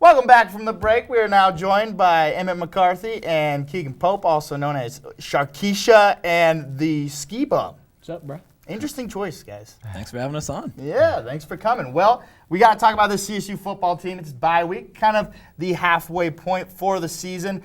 Welcome back from the break. We are now joined by Emmett McCarthy and Keegan Pope, also known as Sharkeisha and the Ski Bum. What's up, bro? Interesting choice, guys. Thanks for having us on. Yeah, thanks for coming. Well, we got to talk about this CSU football team. It's bye week, kind of the halfway point for the season.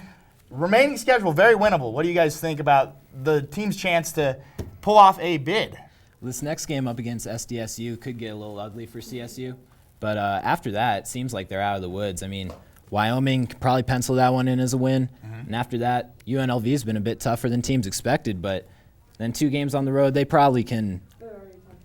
Remaining schedule, very winnable. What do you guys think about the team's chance to pull off a bid? This next game up against SDSU could get a little ugly for CSU. But after that, it seems like they're out of the woods. I mean, Wyoming could probably pencil that one in as a win. And after that, UNLV has been a bit tougher than teams expected. But then 2 games on the road, they probably can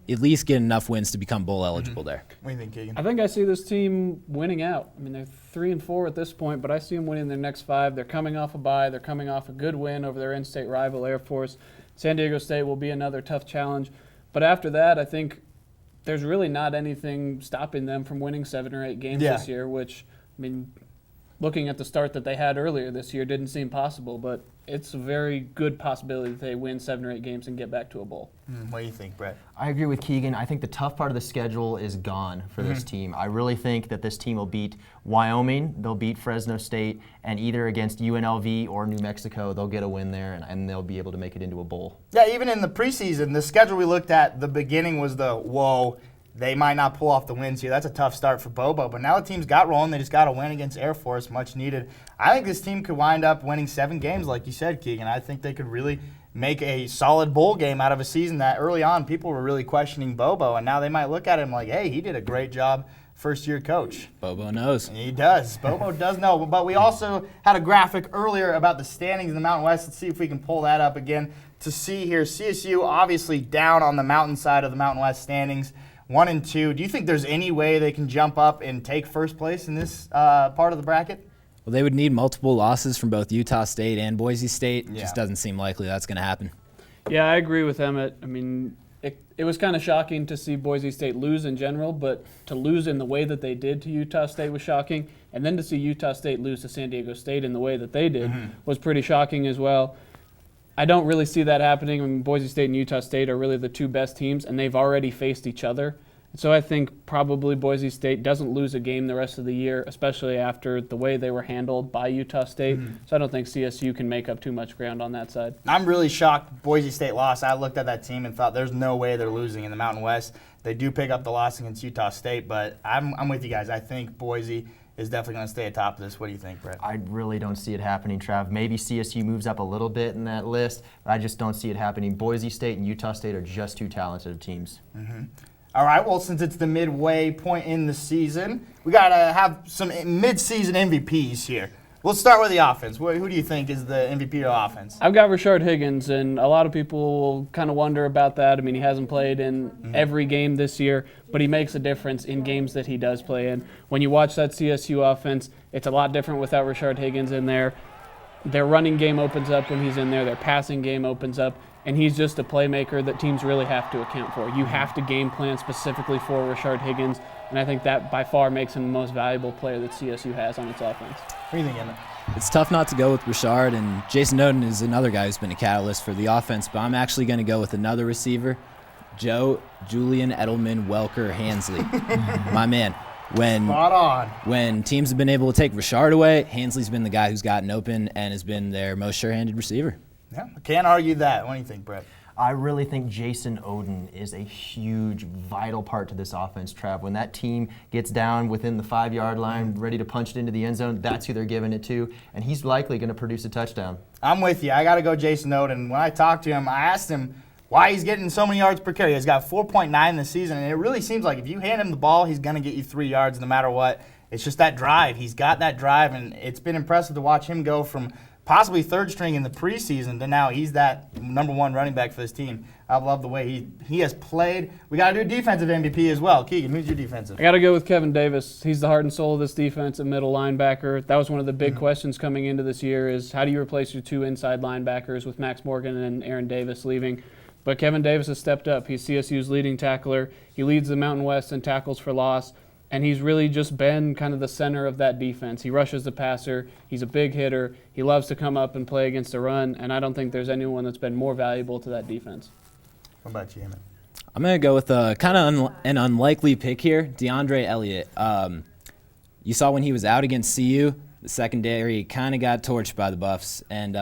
at least get enough wins to become bowl eligible there. What do you think, Keegan? I think I see this team winning out. I mean, they're 3-4 at this point, but I see them winning their next 5. They're coming off a bye. They're coming off a good win over their in-state rival, Air Force. San Diego State will be another tough challenge. But after that, I think there's really not anything stopping them from winning 7 or 8 games this year, which, I mean, looking at the start that they had earlier this year didn't seem possible, but it's a very good possibility that they win 7 or 8 games and get back to a bowl. What do you think, Brett? I agree with Keegan. I think the tough part of the schedule is gone for this team. I really think that this team will beat Wyoming, they'll beat Fresno State, and either against UNLV or New Mexico, they'll get a win there, and they'll be able to make it into a bowl. Yeah, even in the preseason, the schedule we looked at, the beginning was whoa, they might not pull off the wins here. That's a tough start for Bobo. But now the team's got rolling. They just got a win against Air Force, much needed. I think this team could wind up winning 7 games, like you said, Keegan. I think they could really make a solid bowl game out of a season that early on people were really questioning Bobo. And now they might look at him like, hey, he did a great job, first-year coach. Bobo knows. He does. Bobo does know. But we also had a graphic earlier about the standings in the Mountain West. Let's see if we can pull that up again to see here. CSU obviously down on the mountain side of the Mountain West standings. 1 and 2. Do you think there's any way they can jump up and take first place in this part of the bracket? Well, they would need multiple losses from both Utah State and Boise State. Yeah. Just doesn't seem likely that's going to happen. Yeah, I agree with Emmett. I mean, it was kind of shocking to see Boise State lose in general, but to lose in the way that they did to Utah State was shocking. And then to see Utah State lose to San Diego State in the way that they did was pretty shocking as well. I don't really see that happening. I mean, Boise State and Utah State are really the 2 best teams, and they've already faced each other. So I think probably Boise State doesn't lose a game the rest of the year, especially after the way they were handled by Utah State. So I don't think CSU can make up too much ground on that side. I'm really shocked Boise State lost. I looked at that team and thought there's no way they're losing in the Mountain West. They do pick up the loss against Utah State, but I'm with you guys. I think Boise is definitely going to stay atop of this. What do you think, Brett? I really don't see it happening, Trav. Maybe CSU moves up a little bit in that list, but I just don't see it happening. Boise State and Utah State are just too talented of teams. All right, well, since it's the midway point in the season, we got to have some mid-season MVPs here. Let's start with the offense. Who do you think is the MVP of offense? I've got Rashard Higgins, and a lot of people kind of wonder about that. I mean, he hasn't played in every game this year, but he makes a difference in games that he does play in. When you watch that CSU offense, it's a lot different without Rashard Higgins in there. Their running game opens up when he's in there. Their passing game opens up. And he's just a playmaker that teams really have to account for. You have to game plan specifically for Rashard Higgins, and I think that by far makes him the most valuable player that CSU has on its offense. What do you think, Emmett? It's tough not to go with Rashard, and Jason Oden is another guy who's been a catalyst for the offense, but I'm actually going to go with another receiver, Joe Julian Edelman Welker Hansley. My man. Spot on. When teams have been able to take Rashard away, Hansley's been the guy who's gotten open and has been their most sure-handed receiver. Yeah, can't argue that. What do you think, Brett? I really think Jason Oden is a huge, vital part to this offense, Trav. When that team gets down within the 5-yard line, ready to punch it into the end zone, that's who they're giving it to, and he's likely going to produce a touchdown. I'm with you. I got to go Jason Oden. When I talked to him, I asked him why he's getting so many yards per carry. He's got 4.9 this season, and it really seems like if you hand him the ball, he's going to get you 3 yards no matter what. It's just that drive. He's got that drive, and it's been impressive to watch him go from possibly 3rd string in the preseason to now he's that number 1 running back for this team. I love the way he has played. We got to do defensive MVP as well. Keegan, who's your defensive? I got to go with Kevin Davis. He's the heart and soul of this defense at middle linebacker. That was one of the big questions coming into this year is how do you replace your 2 inside linebackers with Max Morgan and Aaron Davis leaving? But Kevin Davis has stepped up. He's CSU's leading tackler. He leads the Mountain West in tackles for loss. And he's really just been kind of the center of that defense. He rushes the passer. He's a big hitter. He loves to come up and play against the run, and I don't think there's anyone that's been more valuable to that defense. What about you, Emmett? I'm going to go with kind of an unlikely pick here, DeAndre Elliott. you saw when he was out against CU, the secondary kind of got torched by the Buffs. And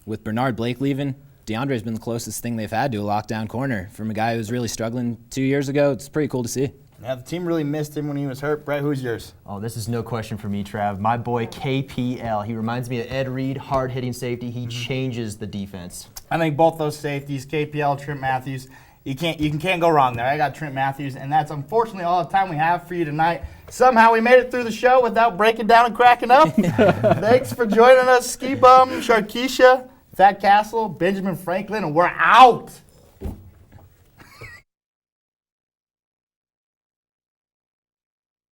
with Bernard Blake leaving, DeAndre's been the closest thing they've had to a lockdown corner from a guy who was really struggling 2 years ago. It's pretty cool to see. Yeah, the team really missed him when he was hurt. Brett, who's yours? Oh, this is no question for me, Trav. My boy KPL. He reminds me of Ed Reed, hard-hitting safety. He changes the defense. I think both those safeties, KPL, Trent Matthews, you can't go wrong there. I got Trent Matthews, and that's unfortunately all the time we have for you tonight. Somehow we made it through the show without breaking down and cracking up. Thanks for joining us, Ski Bum, Sharkeisha, Fat Castle, Benjamin Franklin, and we're out.